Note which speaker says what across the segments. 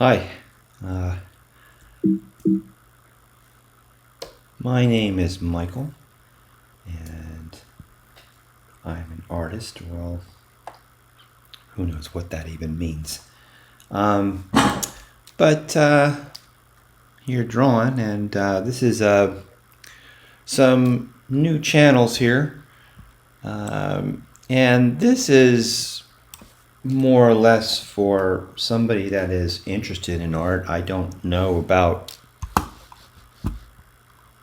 Speaker 1: Hi, uh, my name is Michael, and I'm an artist. Well, who knows what that even means? Um, but you're drawing, and this is some new channels here, and this is more or less for somebody that is interested in art. I don't know about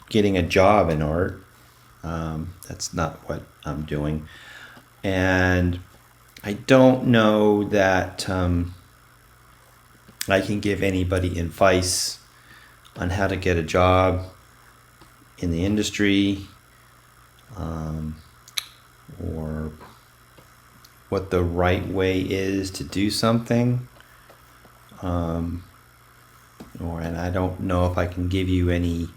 Speaker 1: getting a job in art. That's not what I'm doing. And I don't know that I can give anybody advice on how to get a job in the industry, um, or what the right way is to do something. Um, and I don't know if I can give you any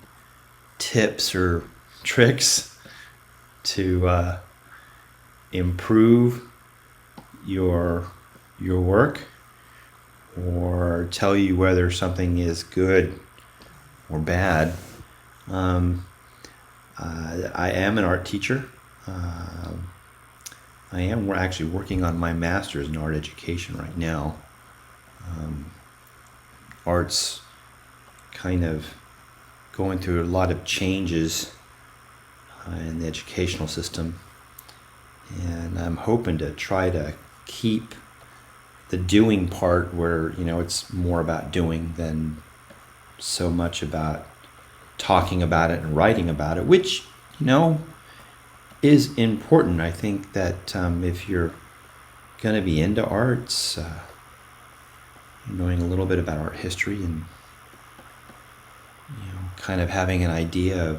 Speaker 1: tips or tricks to improve your work, or tell you whether something is good or bad. Um, I am an art teacher. I am actually working on my master's in art education right now. Art's kind of going through a lot of changes in the educational system, and I'm hoping to try to keep the doing part where it's more about doing than so much about talking about it and writing about it, which is important. I think that if you're going to be into arts, knowing a little bit about art history, and kind of having an idea of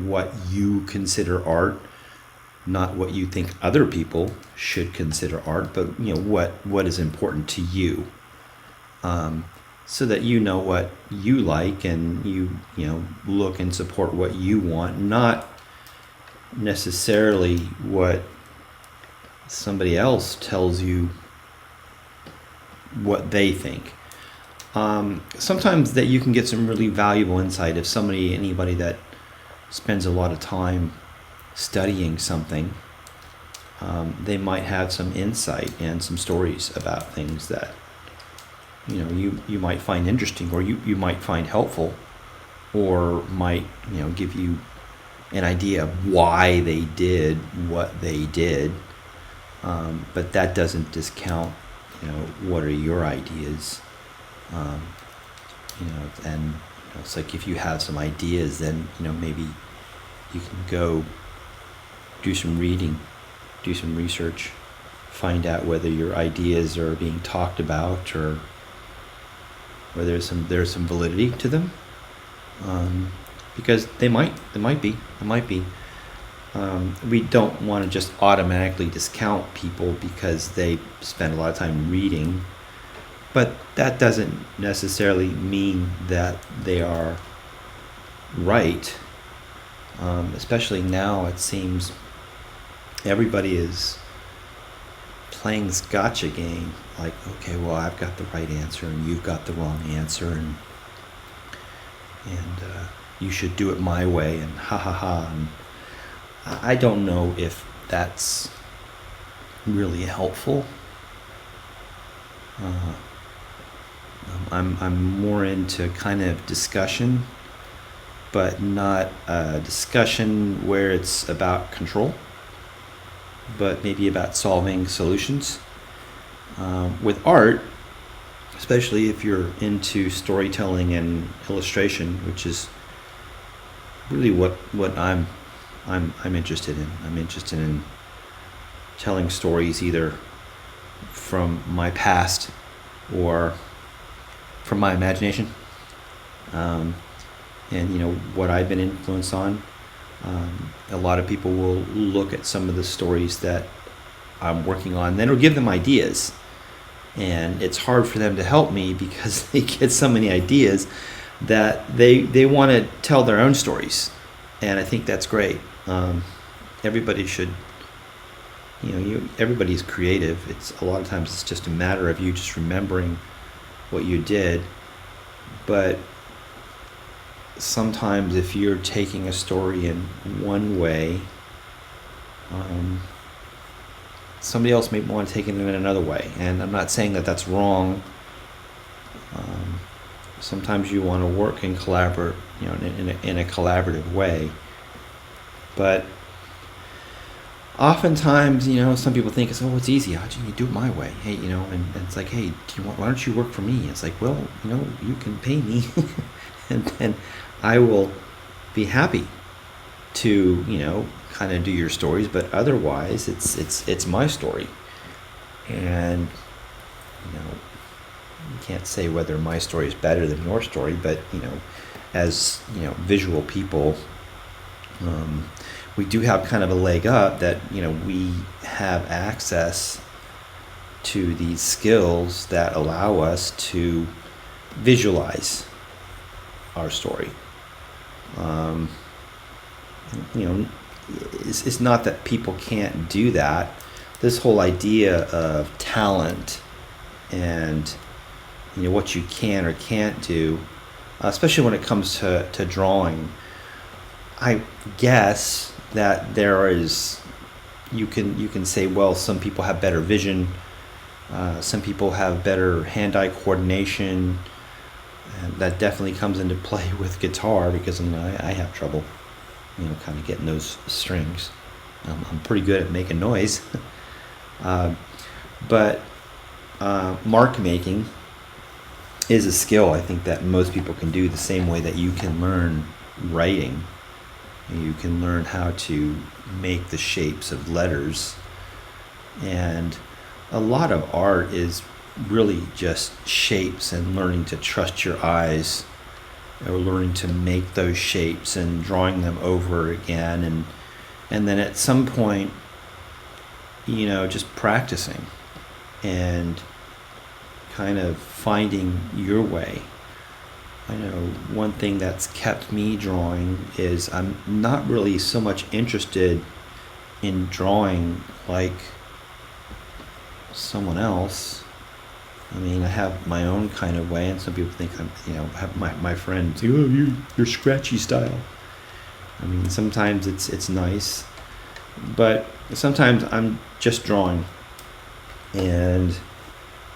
Speaker 1: what you consider art, not what you think other people should consider art, but what is important to you, so that you know what you like, and you look and support what you want, not necessarily what somebody else tells you what they think. Sometimes that you can get some really valuable insight if anybody that spends a lot of time studying something, they might have some insight and some stories about things that you might find interesting, or you might find helpful, or might give you an idea of why they did what they did. But that doesn't discount what are your ideas. And it's like, if you have some ideas, then maybe you can go do some reading, do some research, find out whether your ideas are being talked about, or whether there's some validity to them, because they might be. We don't want to just automatically discount people because they spend a lot of time reading, but that doesn't necessarily mean that they are right. Especially now, it seems everybody is playing this gotcha game. Like, okay, well, I've got the right answer and you've got the wrong answer, and you should do it my way, and ha ha ha. And I don't know if that's really helpful. I'm more into kind of discussion, but not a discussion where it's about control, but maybe about solving solutions. With art, especially if you're into storytelling and illustration, which is really what I'm interested in. I'm interested in telling stories either from my past or from my imagination, and what I've been influenced on. A lot of people will look at some of the stories that I'm working on, then it'll give them ideas, and it's hard for them to help me because they get so many ideas that they want to tell their own stories, and I think that's great. Everybody should, everybody's creative. It's a lot of times it's just a matter of you just remembering what you did but sometimes if you're taking a story in one way, somebody else may want to take it in another way. And I'm not saying that that's wrong. Sometimes you want to work and collaborate, in a collaborative way. But oftentimes, some people think, it's easy. How do you do it my way? Hey, and it's like, hey, why don't you work for me? It's like, well, you can pay me, and then I will be happy to, kind of do your stories. But otherwise, it's my story, and you can't say whether my story is better than your story. But as visual people, we do have kind of a leg up that we have access to these skills that allow us to visualize our story. It's not that people can't do that. This whole idea of talent and what you can or can't do, especially when it comes to drawing, I guess that there is, you can say, well, some people have better vision, some people have better hand-eye coordination, and that definitely comes into play with guitar, because I have trouble kind of getting those strings. I'm pretty good at making noise. But mark making is a skill, I think, that most people can do, the same way that you can learn writing. You can learn how to make the shapes of letters. And a lot of art is really just shapes and learning to trust your eyes, or learning to make those shapes and drawing them over again. And then at some point, just practicing and kind of finding your way. I know one thing that's kept me drawing is I'm not really so much interested in drawing like someone else. I mean, I have my own kind of way, and some people think I'm, have my friends say, oh, you're scratchy style. I mean, sometimes it's nice, but sometimes I'm just drawing, and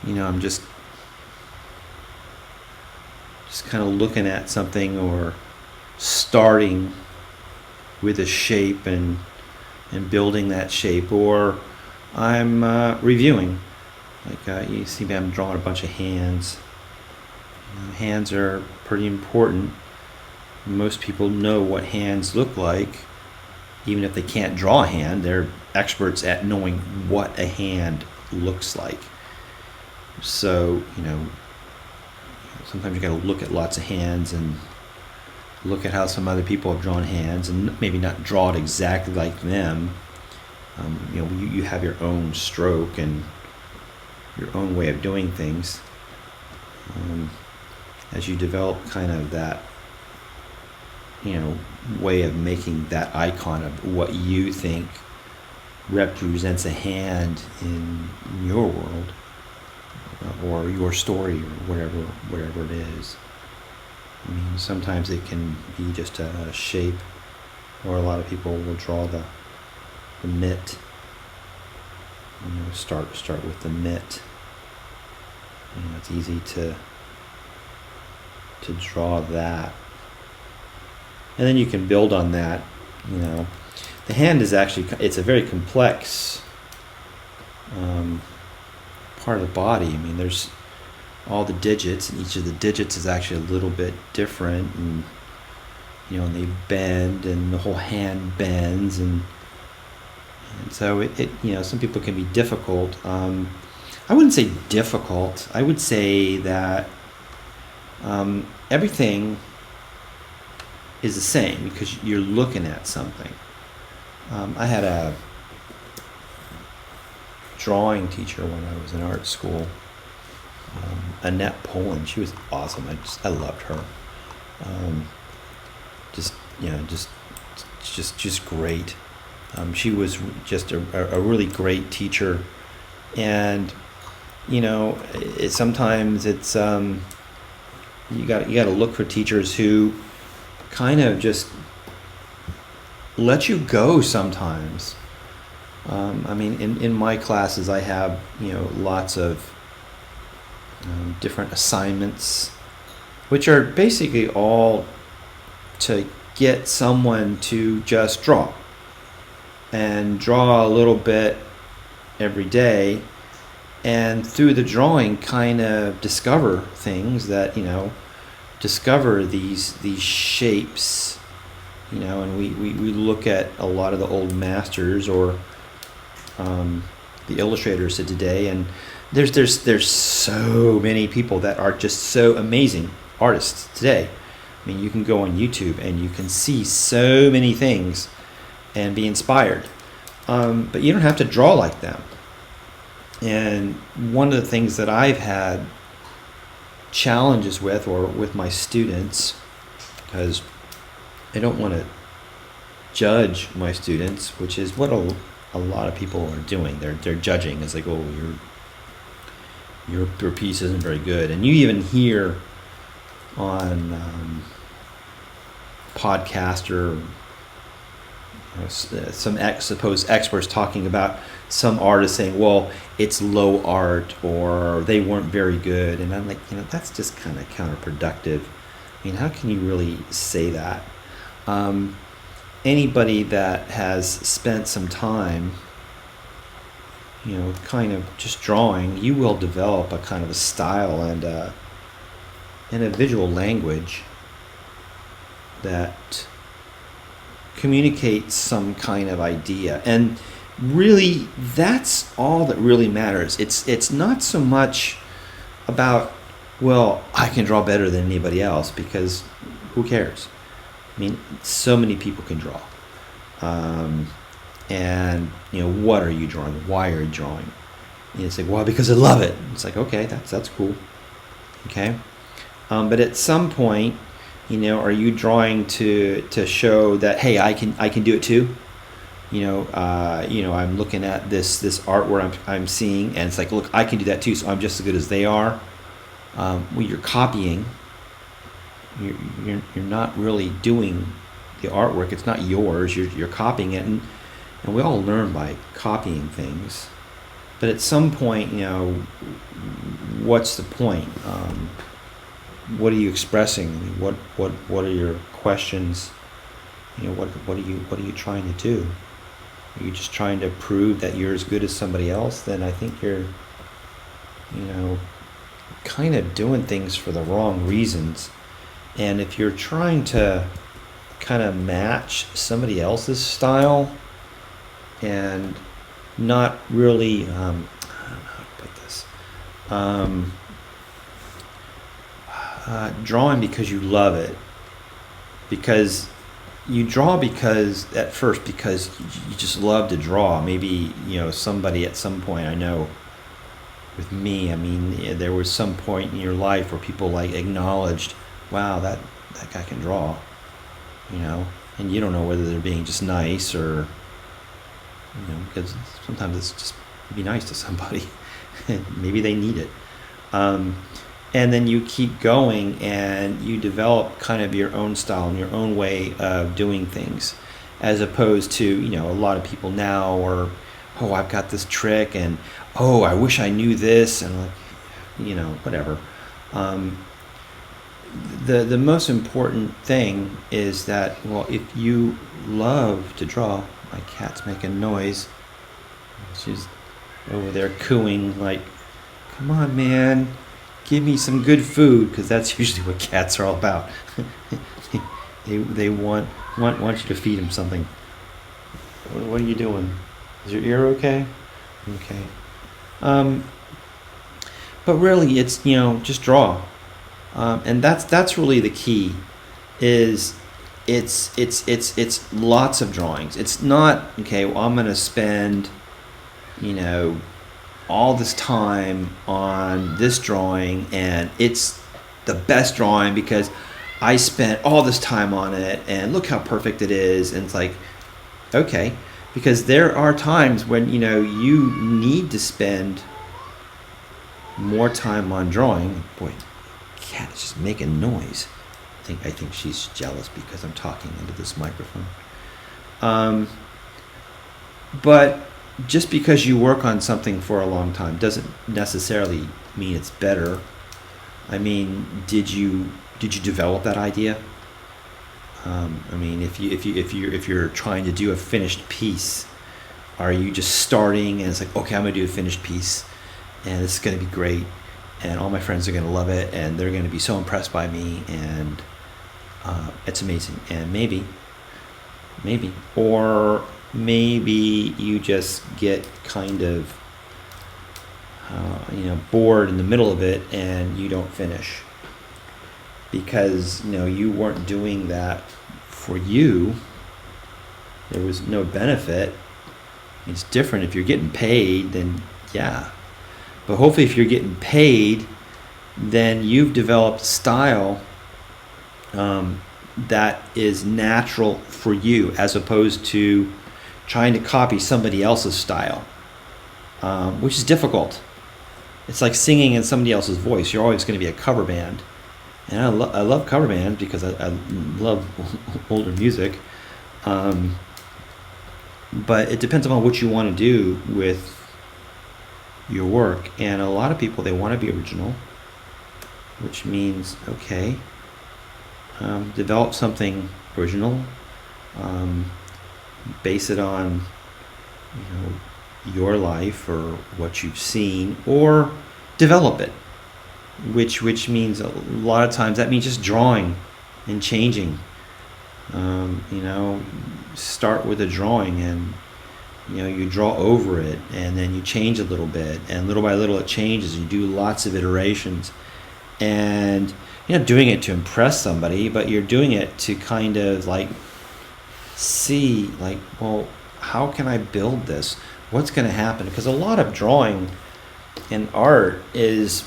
Speaker 1: I'm just kind of looking at something, or starting with a shape and building that shape, or I'm reviewing. Like you see me, I'm drawing a bunch of hands. Hands are pretty important. Most people know what hands look like. Even if they can't draw a hand, they're experts at knowing what a hand looks like. So, sometimes you got to look at lots of hands and look at how some other people have drawn hands, and maybe not draw it exactly like them. You have your own stroke and your own way of doing things. As you develop kind of that, way of making that icon of what you think represents a hand in your world, or your story, or whatever it is. I mean, sometimes it can be just a shape, or a lot of people will draw the mitt. Start with the mitt. It's easy to draw that, and then you can build on that. The hand is actually, it's a very complex part of the body. I mean, there's all the digits, and each of the digits is actually a little bit different, and and they bend, and the whole hand bends, and so it some people can be difficult. I wouldn't say difficult. I would say that everything is the same, because you're looking at something. I had a drawing teacher when I was in art school, Annette Poland. She was awesome. I loved her. Just great. She was just a really great teacher, and sometimes it's, You got to look for teachers who kind of just let you go sometimes. I mean, in my classes, I have lots of different assignments, which are basically all to get someone to just draw and draw a little bit every day, and through the drawing kind of discover things that discover these shapes, and we look at a lot of the old masters or the illustrators of today, and there's so many people that are just so amazing artists today. I mean, you can go on YouTube and you can see so many things and be inspired, but you don't have to draw like them. And one of the things that I've had challenges with, or with my students, because I don't want to judge my students, which is what a lot of people are doing. They're judging. It's like, oh, your piece isn't very good. And you even hear on podcast or some supposed experts talking about some artists saying, well, it's low art, or they weren't very good. And I'm like, that's just kind of counterproductive. I mean, how can you really say that? Anybody that has spent some time, kind of just drawing, you will develop a kind of a style and a visual language that communicates some kind of idea. And really, that's all that really matters. It's not so much about, well, I can draw better than anybody else, because who cares? I mean, so many people can draw. And what are you drawing? Why are you drawing? And it's like, well, because I love it. It's like, okay, that's cool. Okay, but at some point, are you drawing to show that, hey, I can do it too? I'm looking at this art where I'm seeing, and it's like, look, I can do that too, so I'm just as good as they are. Well, you're copying. You're not really doing the artwork. It's not yours. You're copying it, and we all learn by copying things. But at some point, what's the point? What are you expressing? What are your questions? What are you trying to do? Are you just trying to prove that you're as good as somebody else? Then I think you're, kind of doing things for the wrong reasons. And if you're trying to kind of match somebody else's style and not really, I don't know how to put this, drawing because you love it, because you draw because at first because you just love to draw. Maybe somebody at some point, I know with me, I mean, there was some point in your life where people like acknowledged, wow, that guy can draw, and you don't know whether they're being just nice or because sometimes it's just be nice to somebody. Maybe they need it. And then you keep going and you develop kind of your own style and your own way of doing things, as opposed to, a lot of people now are, oh, I've got this trick, and oh, I wish I knew this, and whatever. The most important thing is that, well, if you love to draw, my cat's making noise. She's over there cooing like, come on, man, give me some good food, because that's usually what cats are all about. they want you to feed them something. What are you doing? Is your ear okay? Okay. But really, it's just draw, and that's really the key. Is it's lots of drawings. It's not, okay, well, I'm going to spend all this time on this drawing, and it's the best drawing because I spent all this time on it, and look how perfect it is. And it's like, okay, because there are times when you need to spend more time on drawing. Boy, cat is just making noise. I think she's jealous because I'm talking into this microphone. But just because you work on something for a long time doesn't necessarily mean it's better. I mean, did you develop that idea? I mean, if you're trying to do a finished piece, are you just starting and it's like, okay, I'm gonna do a finished piece, and this is gonna be great, and all my friends are gonna love it, and they're gonna be so impressed by me, and it's amazing. And maybe, or maybe you just get kind of bored in the middle of it and you don't finish because you weren't doing that for you. There was no benefit. It's different if you're getting paid, then yeah, but hopefully if you're getting paid, then you've developed style that is natural for you, as opposed to trying to copy somebody else's style, which is difficult. It's like singing in somebody else's voice. You're always going to be a cover band. And I love cover bands because I love older music. But it depends on what you want to do with your work. And a lot of people, they want to be original, which means, okay, develop something original. Base it on your life or what you've seen, or develop it, which means a lot of times that means just drawing and changing. Start with a drawing and you draw over it, and then you change a little bit, and little by little it changes. You do lots of iterations, and you're not doing it to impress somebody, but you're doing it to kind of like see, like, well, how can I build this? What's going to happen? Because a lot of drawing and art is,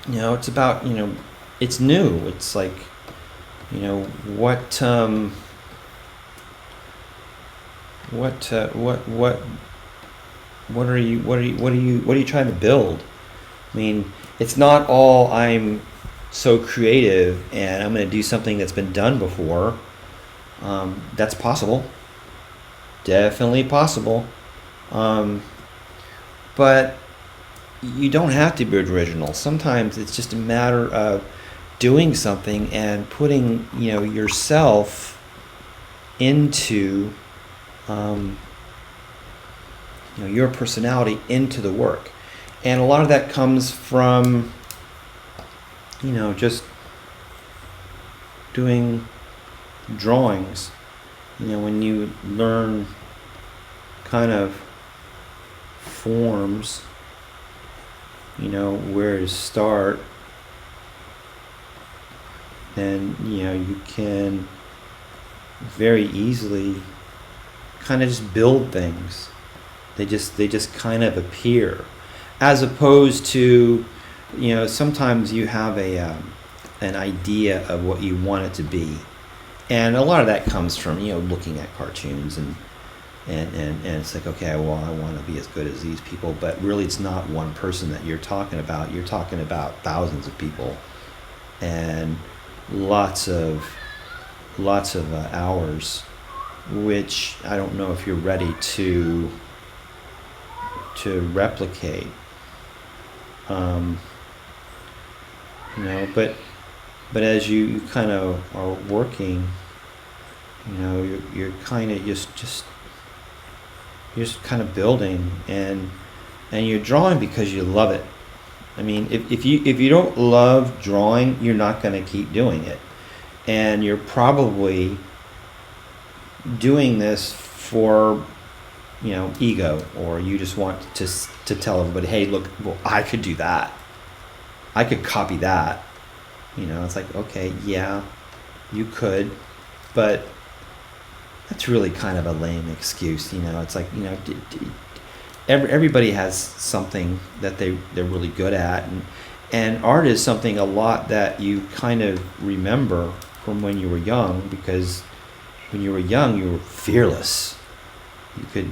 Speaker 1: it's about, it's new. It's like, what are you trying to build? I mean, it's not all I'm so creative and I'm going to do something that's been done before. That's possible. Definitely possible. But you don't have to be original. Sometimes it's just a matter of doing something and putting, yourself into, your personality into the work. And a lot of that comes from, just doing drawings. When you learn kind of forms, where to start, then you can very easily kind of just build things. They just kind of appear, as opposed to sometimes you have an idea of what you want it to be, and a lot of that comes from looking at cartoons and it's like, okay, well, I want to be as good as these people, but really it's not one person that you're talking about. You're talking about thousands of people and lots of hours, which I don't know if you're ready to replicate. But as you kind of are working, you're kind of just kind of building, and you're drawing because you love it. I mean, if you don't love drawing, you're not going to keep doing it, and you're probably doing this for ego, or you just want to tell everybody, hey, look, well, I could do that, I could copy that. It's like, okay, yeah, you could, but that's really kind of a lame excuse. It's like, everybody has something that they're really good at, and art is something a lot that you kind of remember from when you were young, because when you were young you were fearless. You could,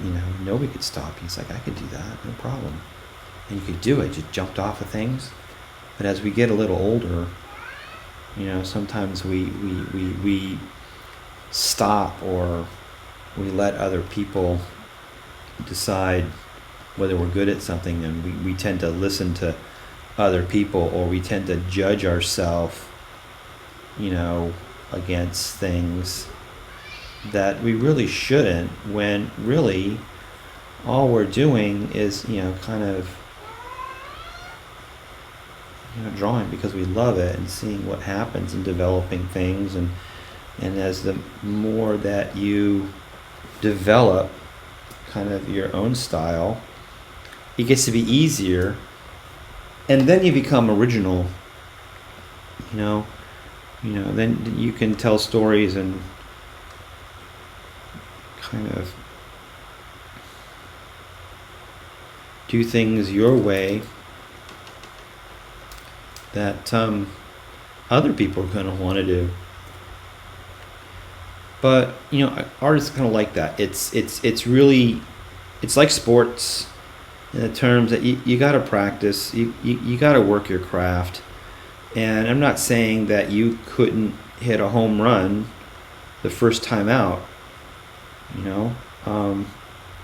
Speaker 1: nobody could stop you. It's like, I could do that, no problem. And you could do it. Just jumped off of things. But as we get a little older, sometimes we stop, or we let other people decide whether we're good at something, and we tend to listen to other people, or we tend to judge ourselves, against things that we really shouldn't, when really all we're doing is, kind of, drawing because we love it, and seeing what happens, and developing things, and as the more that you develop kind of your own style, it gets to be easier, and then you become original. Then you can tell stories and kind of do things your way that other people are going to want to do. But art is kind of like that. It's really, it's like sports, in the terms that you got to practice, you got to work your craft. And I'm not saying that you couldn't hit a home run the first time out,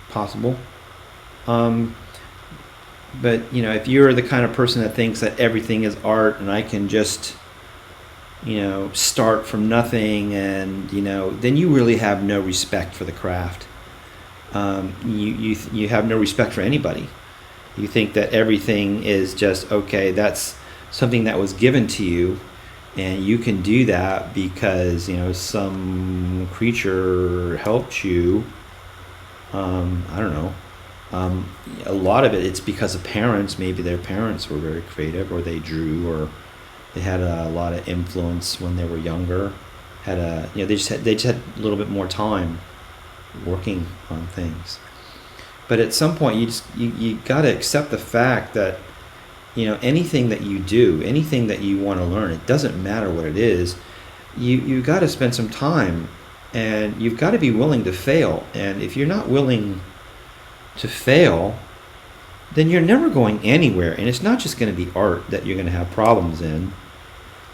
Speaker 1: possible. But if you're the kind of person that thinks that everything is art, and I can just start from nothing, and then you really have no respect for the craft. You have no respect for anybody. You think that everything is just okay. That's something that was given to you, and you can do that because some creature helped you. I don't know. A lot of it's because of parents. Maybe their parents were very creative, or they drew, or they had a lot of influence when they were younger. They just had a little bit more time working on things. But at some point, you got to accept the fact that anything that you do, anything that you want to learn, it doesn't matter what it is. You got to spend some time, and you've got to be willing to fail. And if you're not willing to fail, then you're never going anywhere. And it's not just going to be art that you're going to have problems in.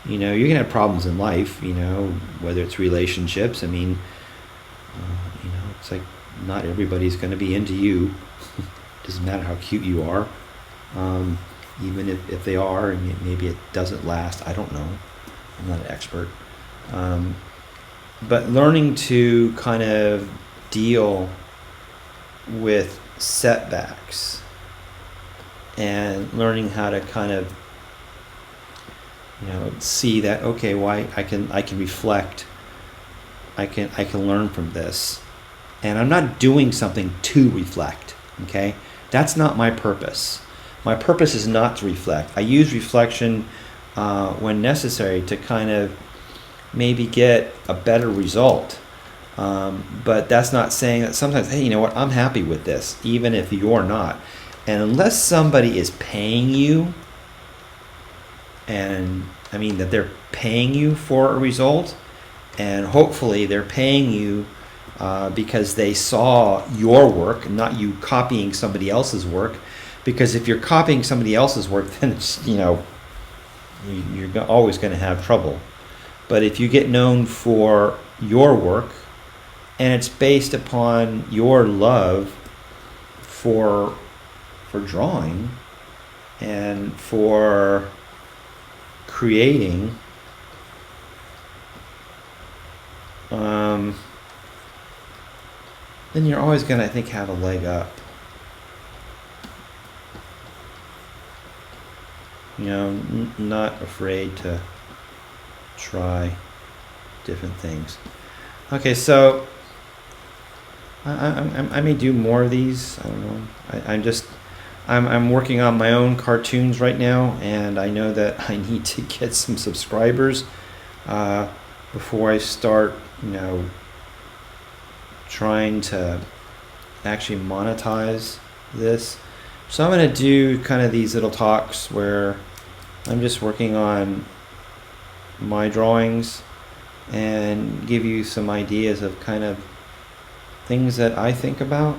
Speaker 1: You're going to have problems in life, whether it's relationships. I mean, it's like not everybody's going to be into you. Doesn't matter how cute you are. Even if they are, and maybe it doesn't last. I don't know. I'm not an expert. But learning to kind of deal with setbacks, and learning how to kind of see that, okay, why I can reflect, I can learn from this, and I'm not doing something to reflect. Okay, that's not my purpose. My purpose is not to reflect. I use reflection when necessary to kind of maybe get a better result. But that's not saying that sometimes, hey, you know what, I'm happy with this, even if you're not. And unless somebody is paying you, and I mean that they're paying you for a result, and hopefully they're paying you because they saw your work, not you copying somebody else's work. Because if you're copying somebody else's work, then it's, you're always going to have trouble. But if you get known for your work, and it's based upon your love for drawing and for creating, then you're always going to, I think, have a leg up. Not afraid to try different things. Okay, so I may do more of these. I don't know. I'm working on my own cartoons right now, and I know that I need to get some subscribers before I start, trying to actually monetize this. So I'm going to do kind of these little talks where I'm just working on my drawings and give you some ideas of kind of things that I think about,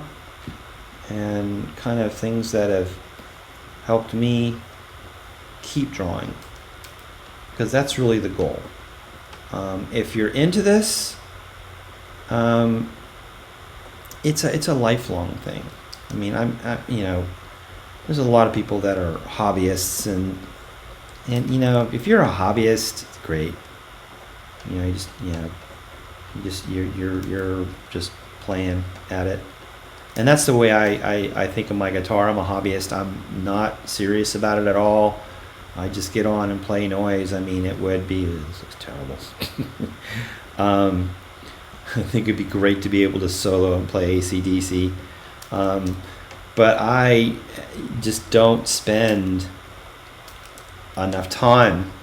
Speaker 1: and kind of things that have helped me keep drawing, because that's really the goal. If you're into this, it's a lifelong thing. I mean, there's a lot of people that are hobbyists, and if you're a hobbyist, it's great. You're just playing at it. And that's the way I think of my guitar. I'm a hobbyist. I'm not serious about it at all. I just get on and play noise. I mean, this looks terrible. I think it'd be great to be able to solo and play AC/DC. But I just don't spend enough time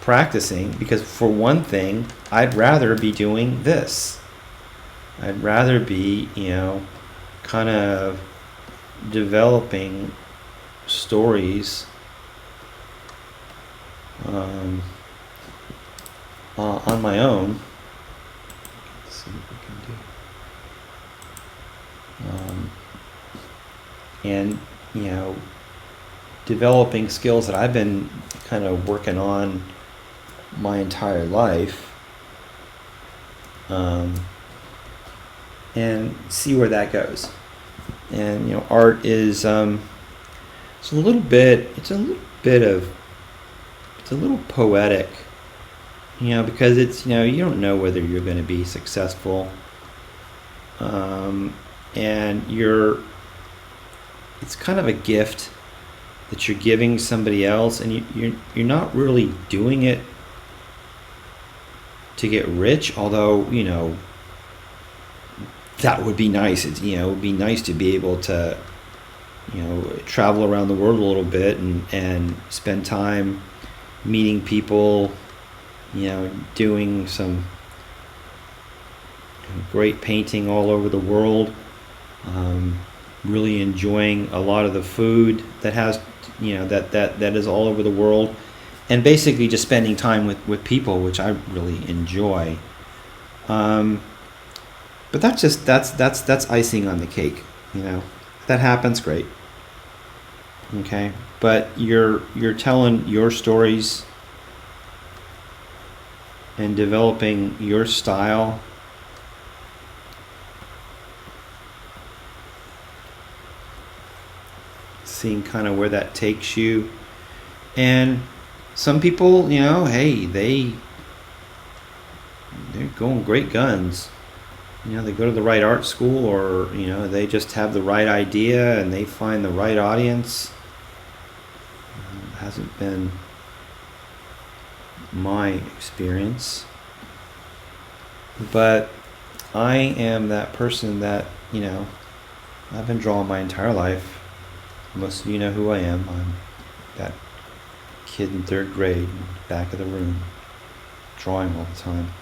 Speaker 1: practicing, because for one thing, I'd rather be doing this. I'd rather be, kind of developing stories on my own. Let's see what we can do. And developing skills that I've been kind of working on my entire life, and see where that goes. And art is it's a little poetic, because it's you don't know whether you're going to be successful, and it's kind of a gift that you're giving somebody else, and you're not really doing it to get rich, although that would be nice. It would be nice to be able to travel around the world a little bit and spend time meeting people, doing some great painting all over the world, really enjoying a lot of the food that has that is all over the world, and basically just spending time with people, which I really enjoy. But that's icing on the cake. If that happens, great. Okay, but you're telling your stories and developing your style. Seeing kind of where that takes you. And some people, hey, they're going great guns. They go to the right art school, or they just have the right idea and they find the right audience. It hasn't been my experience, but I am that person that I've been drawing my entire life. Most of you know who I am. I'm that kid in 3rd grade, in the back of the room, drawing all the time.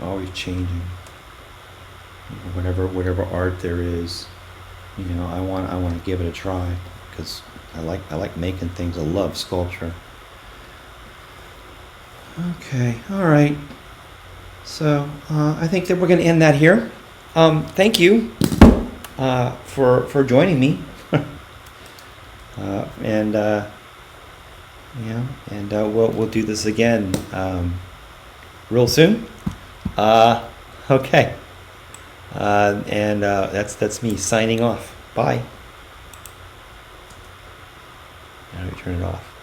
Speaker 1: Always changing. Whatever art there is, I want to give it a try, because I like making things. I love sculpture. Okay, all right. So I think that we're going to end that here. Thank you for joining me, and we'll do this again real soon. Okay. That's me signing off. Bye. Now we turn it off.